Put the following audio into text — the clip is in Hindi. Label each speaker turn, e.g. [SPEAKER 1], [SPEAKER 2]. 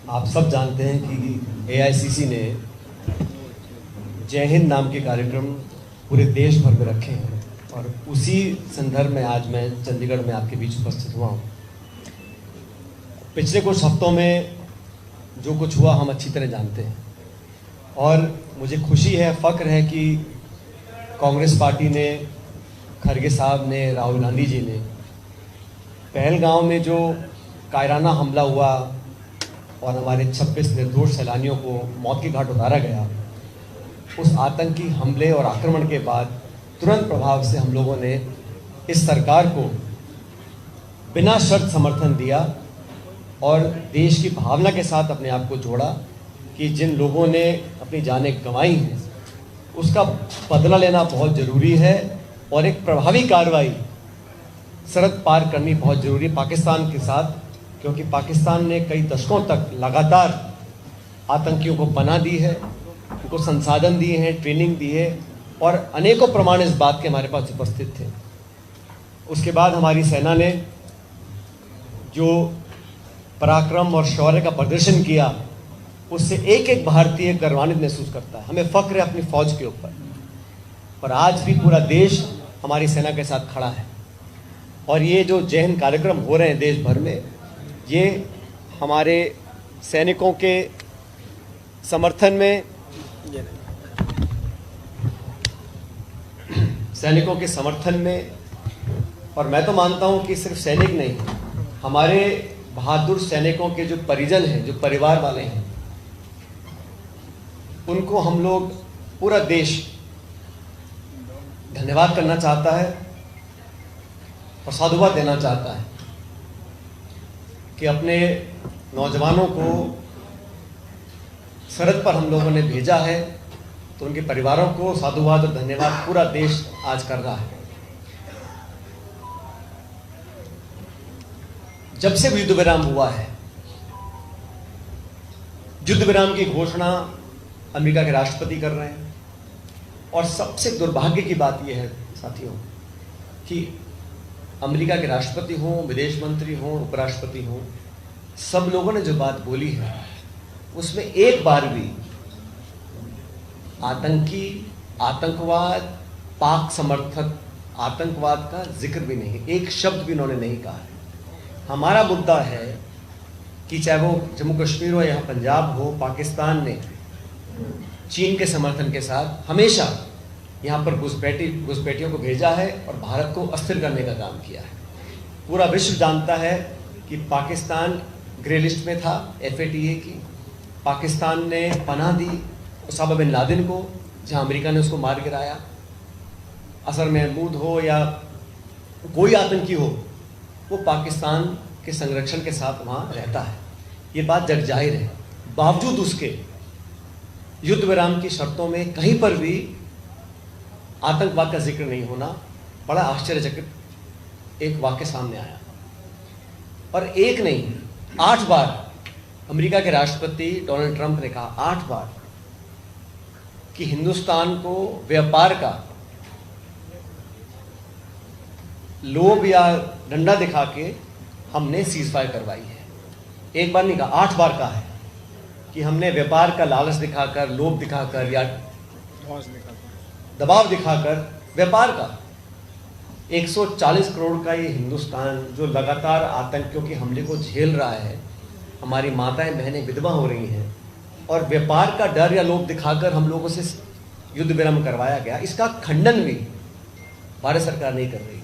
[SPEAKER 1] आप सब जानते हैं कि एआईसीसी ने जय हिंद नाम के कार्यक्रम पूरे देश भर में रखे हैं और उसी संदर्भ में आज मैं चंडीगढ़ में आपके बीच उपस्थित हुआ हूँ। पिछले कुछ हफ्तों में जो कुछ हुआ हम अच्छी तरह जानते हैं और मुझे खुशी है, फ़ख्र है कि कांग्रेस पार्टी ने, खरगे साहब ने, राहुल गांधी जी ने पहलगांव में जो कायराना हमला हुआ और हमारे 26 निर्दोष सैलानियों को मौत के घाट उतारा गया, उस आतंकी हमले और आक्रमण के बाद तुरंत प्रभाव से हम लोगों ने इस सरकार को बिना शर्त समर्थन दिया और देश की भावना के साथ अपने आप को जोड़ा कि जिन लोगों ने अपनी जानें गंवाई हैं उसका बदला लेना बहुत ज़रूरी है और एक प्रभावी कार्रवाई सरहद पार करनी बहुत ज़रूरी है पाकिस्तान के साथ, क्योंकि पाकिस्तान ने कई दशकों तक लगातार आतंकियों को पनाह दी है, उनको संसाधन दिए हैं, ट्रेनिंग दी है और अनेकों प्रमाण इस बात के हमारे पास उपस्थित थे। उसके बाद हमारी सेना ने जो पराक्रम और शौर्य का प्रदर्शन किया उससे एक एक भारतीय गर्वान्वित महसूस करता है। हमें फ़ख्र है अपनी फ़ौज के ऊपर और आज भी पूरा देश हमारी सेना के साथ खड़ा है। और ये जो जय हिंद कार्यक्रम हो रहे हैं देश भर में, ये हमारे सैनिकों के समर्थन में, और मैं तो मानता हूँ कि सिर्फ सैनिक नहीं, हमारे बहादुर सैनिकों के जो परिजन हैं, जो परिवार वाले हैं, उनको हम लोग, पूरा देश धन्यवाद करना चाहता है और साधुवाद देना चाहता है कि अपने नौजवानों को सरहद पर हम लोगों ने भेजा है, तो उनके परिवारों को साधुवाद और धन्यवाद पूरा देश आज कर रहा है। जब से युद्ध विराम हुआ है, युद्ध विराम की घोषणा अमेरिका के राष्ट्रपति कर रहे हैं और सबसे दुर्भाग्य की बात यह है साथियों कि अमेरिका के राष्ट्रपति हों, विदेश मंत्री हों, उपराष्ट्रपति हों, सब लोगों ने जो बात बोली है उसमें एक बार भी आतंकवाद, पाक समर्थक आतंकवाद का जिक्र भी नहीं, एक शब्द भी उन्होंने नहीं कहा है। हमारा मुद्दा है कि चाहे वो जम्मू कश्मीर हो या पंजाब हो, पाकिस्तान ने चीन के समर्थन के साथ हमेशा यहाँ पर घुसपैठियों को भेजा है और भारत को अस्थिर करने का काम किया है। पूरा विश्व जानता है कि पाकिस्तान ग्रे लिस्ट में था FATA की। पाकिस्तान ने पनाह दी उसामा बिन लादेन को, जहाँ अमेरिका ने उसको मार गिराया। असर महमूद हो या कोई आतंकी हो, वो पाकिस्तान के संरक्षण के साथ वहाँ रहता है, ये बात जग जाहिर है। बावजूद उसके युद्ध विराम की शर्तों में कहीं पर भी आतंकवाद का जिक्र नहीं होना बड़ा आश्चर्यचकित एक वाक्य सामने आया। और एक नहीं, 8 बार अमेरिका के राष्ट्रपति डोनाल्ड ट्रंप ने कहा, 8 बार, कि हिंदुस्तान को व्यापार का लोभ या डंडा दिखा के हमने सीज़फायर करवाई है। एक बार नहीं कहा, 8 बार कहा है कि हमने व्यापार का लालच दिखाकर, लोभ दिखाकर या दबाव दिखाकर व्यापार का 140 करोड़ का ये हिंदुस्तान जो लगातार आतंकियों के हमले को झेल रहा है, हमारी माताएं बहनें विधवा हो रही हैं और व्यापार का डर या लोभ दिखाकर हम लोगों से युद्ध विराम करवाया गया, इसका खंडन भी भारत सरकार नहीं कर रही है।